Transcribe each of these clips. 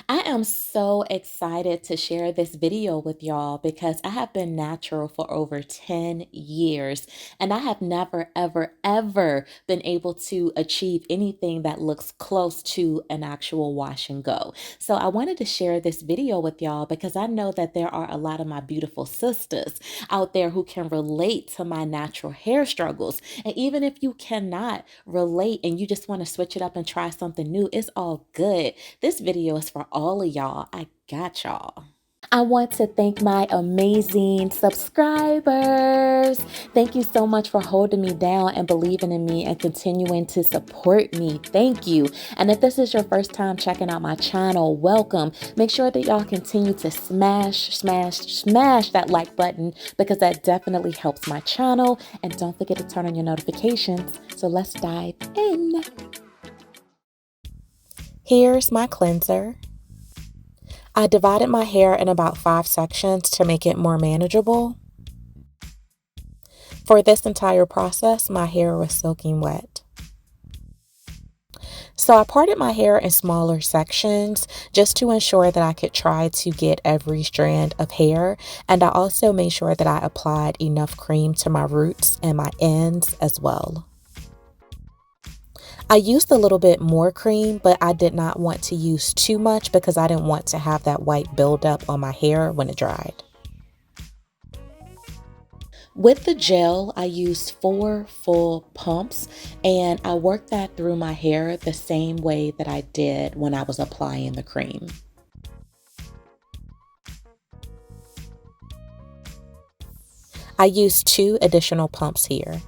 I am so excited to share this video with y'all because I have been natural for over 10 years and I have never, ever, ever been able to achieve anything that looks close to an actual wash and go. So I wanted to share this video with y'all because I know that there are a lot of my beautiful sisters out there who can relate to my natural hair struggles. And even if you cannot relate and you just want to switch it up and try something new, it's all good. This video is for all of y'all. I got y'all. I want to thank my amazing subscribers. Thank you so much for holding me down and believing in me and continuing to support me. Thank you. And if this is your first time checking out my channel, welcome. Make sure that y'all continue to smash that like button because that definitely helps my channel. And don't forget to turn on your notifications. So let's dive in. Here's my cleanser. I divided my hair in about 5 sections to make it more manageable. For this entire process, my hair was soaking wet. So I parted my hair in smaller sections just to ensure that I could try to get every strand of hair. And I also made sure that I applied enough cream to my roots and my ends as well. I used a little bit more cream, but I did not want to use too much because I didn't want to have that white buildup on my hair when it dried. With the gel, I used 4 full pumps and I worked that through my hair the same way that I did when I was applying the cream. I used 2 additional pumps here.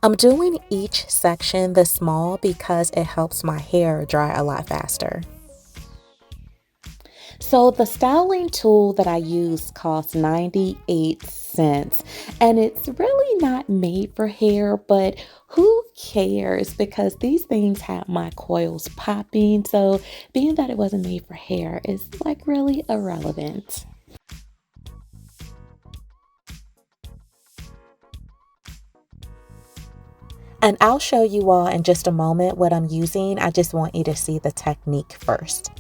I'm doing each section this small because it helps my hair dry a lot faster. So the styling tool that I use costs 98 cents and it's really not made for hair, but who cares because these things have my coils popping. So being that it wasn't made for hair is like really irrelevant. And I'll show you all in just a moment what I'm using. I just want you to see the technique first.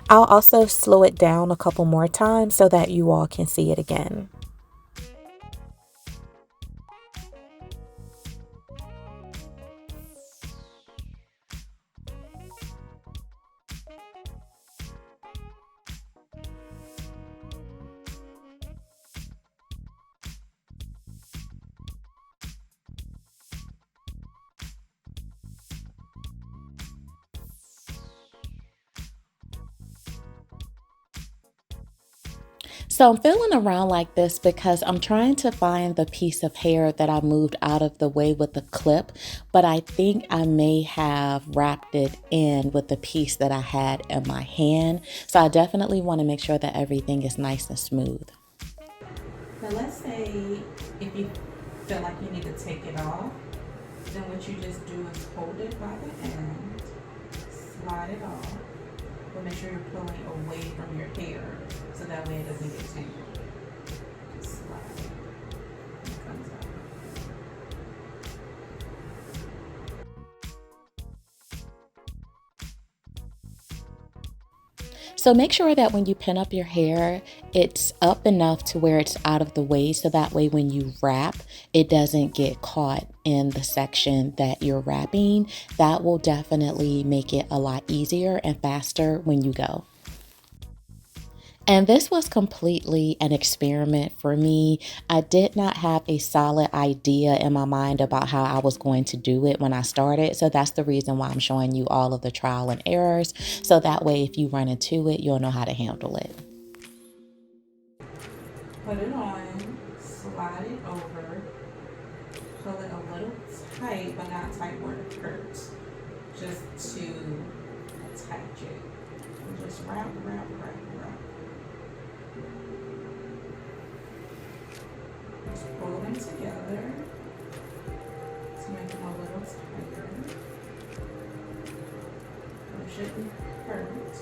I'll also slow it down a couple more times so that you all can see it again. So I'm feeling around like this because I'm trying to find the piece of hair that I moved out of the way with the clip, but I think I may have wrapped it in with the piece that I had in my hand. So I definitely want to make sure that everything is nice and smooth. Now let's say if you feel like you need to take it off, then what you just do is hold it by the end, slide it off, but make sure you're pulling away from your hair so that way it doesn't get tangled. Just slide it. It comes out. So make sure that when you pin up your hair, it's up enough to where it's out of the way so that way when you wrap, it doesn't get caught in the section that you're wrapping. That will definitely make it a lot easier and faster when you go. And this was completely an experiment for me. I did not have a solid idea in my mind about how I was going to do it when I started. So that's the reason why I'm showing you all of the trial and errors. So that way, if you run into it, you'll know how to handle it. Put it on, slide it over, pull it a little tight, but not tight where it hurts. Just to attach it. And just wrap. Just pull them together to make them a little tighter. It shouldn't hurt.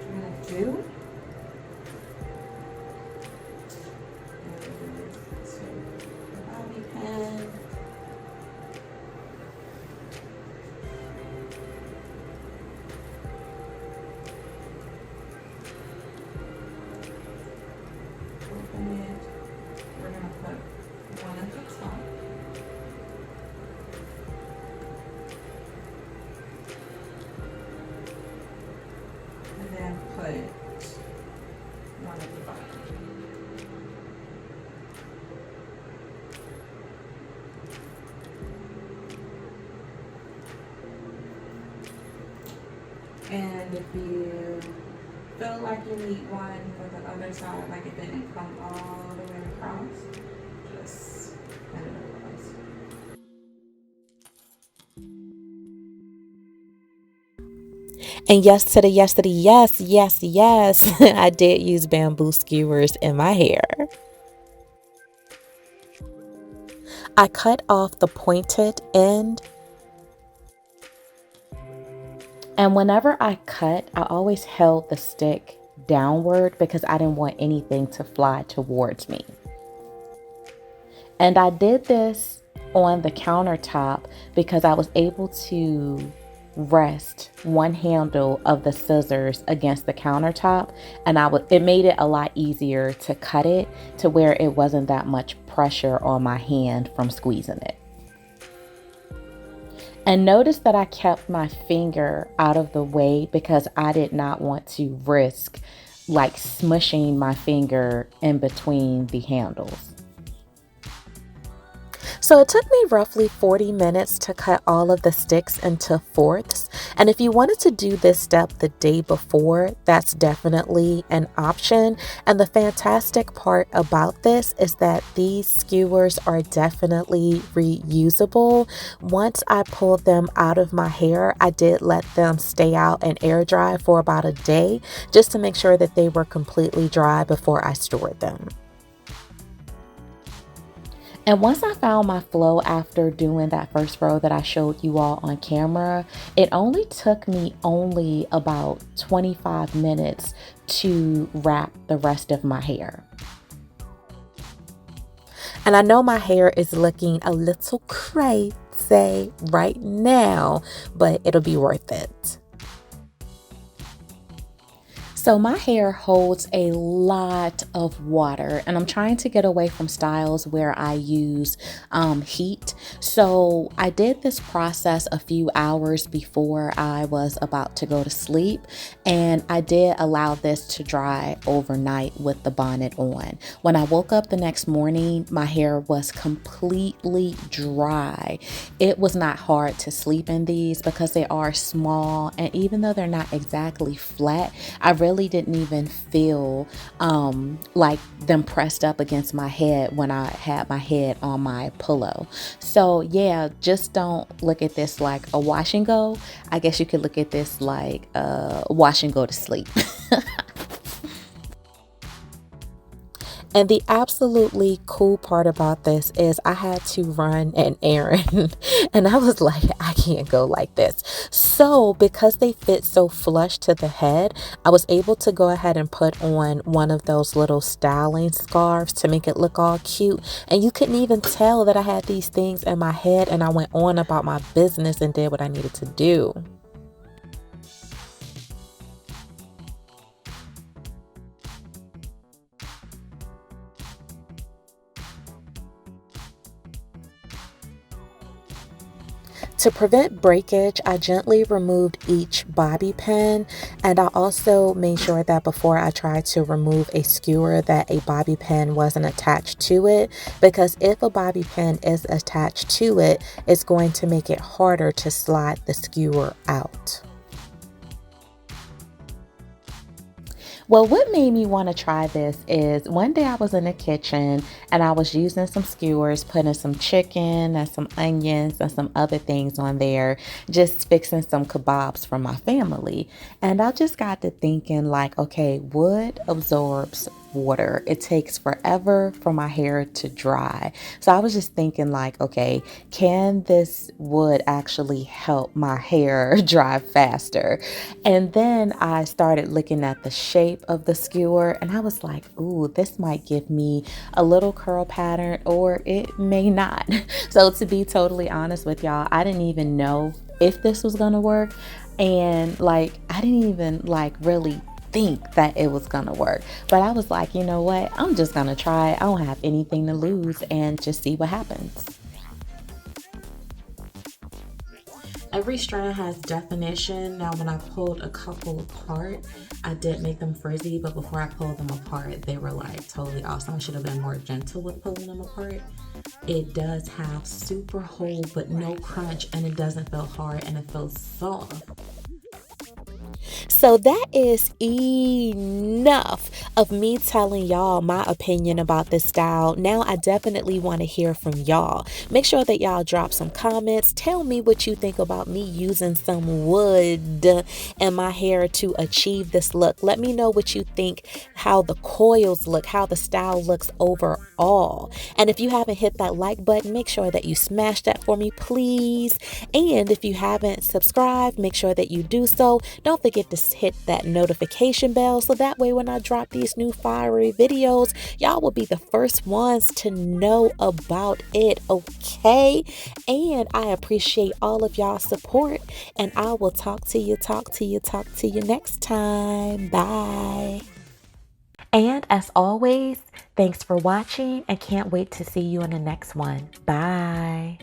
What I'm gonna do is take the bobby pin. Open it. We're gonna put one at the top. And then put one at the bottom. And if you feel like you need one for the other side, like it didn't come all the way across, just cut it across. And yes to the yes to the yes, yes. I did use bamboo skewers in my hair. I cut off the pointed end. And whenever I cut, I always held the stick downward because I didn't want anything to fly towards me. And I did this on the countertop because I was able to rest one handle of the scissors against the countertop, and it made it a lot easier to cut it to where it wasn't that much pressure on my hand from squeezing it. And notice that I kept my finger out of the way because I did not want to risk like smushing my finger in between the handles. So it took me roughly 40 minutes to cut all of the sticks into fourths. And if you wanted to do this step the day before, that's definitely an option. And the fantastic part about this is that these skewers are definitely reusable. Once I pulled them out of my hair, I did let them stay out and air dry for about a day just to make sure that they were completely dry before I stored them. And once I found my flow after doing that first row that I showed you all on camera, it only took me about 25 minutes to wrap the rest of my hair. And I know my hair is looking a little crazy right now, but it'll be worth it. So my hair holds a lot of water, and I'm trying to get away from styles where I use heat. So I did this process a few hours before I was about to go to sleep, and I did allow this to dry overnight with the bonnet on. When I woke up the next morning, my hair was completely dry. It was not hard to sleep in these because they are small, and even though they're not exactly flat, I really didn't even feel like them pressed up against my head when I had my head on my pillow. So yeah, just don't look at this like a wash and go. I guess you could look at this like a wash and go to sleep. And the absolutely cool part about this is I had to run an errand and I was like, I can't go like this. So because they fit so flush to the head, I was able to go ahead and put on one of those little styling scarves to make it look all cute. And you couldn't even tell that I had these things in my head, and I went on about my business and did what I needed to do. To prevent breakage, I gently removed each bobby pin, and I also made sure that before I tried to remove a skewer that a bobby pin wasn't attached to it, because if a bobby pin is attached to it, it's going to make it harder to slide the skewer out. Well, what made me want to try this is one day I was in the kitchen and I was using some skewers, putting some chicken and some onions and some other things on there, just fixing some kebabs for my family. And I just got to thinking, like, okay, wood absorbs water. It takes forever for my hair to dry. So I was just thinking, like, okay, can this wood actually help my hair dry faster? And then I started looking at the shape of the skewer and I was like, ooh, this might give me a little curl pattern or it may not. So to be totally honest with y'all, I didn't even know if this was gonna work. And like, I didn't even like really think that it was gonna work. But I was like, you know what? I'm just gonna try. I don't have anything to lose and just see what happens. Every strand has definition. Now, when I pulled a couple apart, I did make them frizzy, but before I pulled them apart, they were like totally awesome. I should have been more gentle with pulling them apart. It does have super hold, but no crunch, and it doesn't feel hard, and it feels soft. So that is enough of me telling y'all my opinion about this style. Now I definitely want to hear from y'all. Make sure that y'all drop some comments. Tell me what you think about me using some wood in my hair to achieve this look. Let me know what you think, how the coils look, how the style looks overall. And if you haven't hit that like button, make sure that you smash that for me, please. And if you haven't subscribed, make sure that you do so. Don't forget to hit that notification bell so that way when I drop these new fiery videos, y'all will be the first ones to know about it, okay? And I appreciate all of y'all's support, and I will talk to you next time. Bye. And as always, thanks for watching and can't wait to see you in the next one. Bye.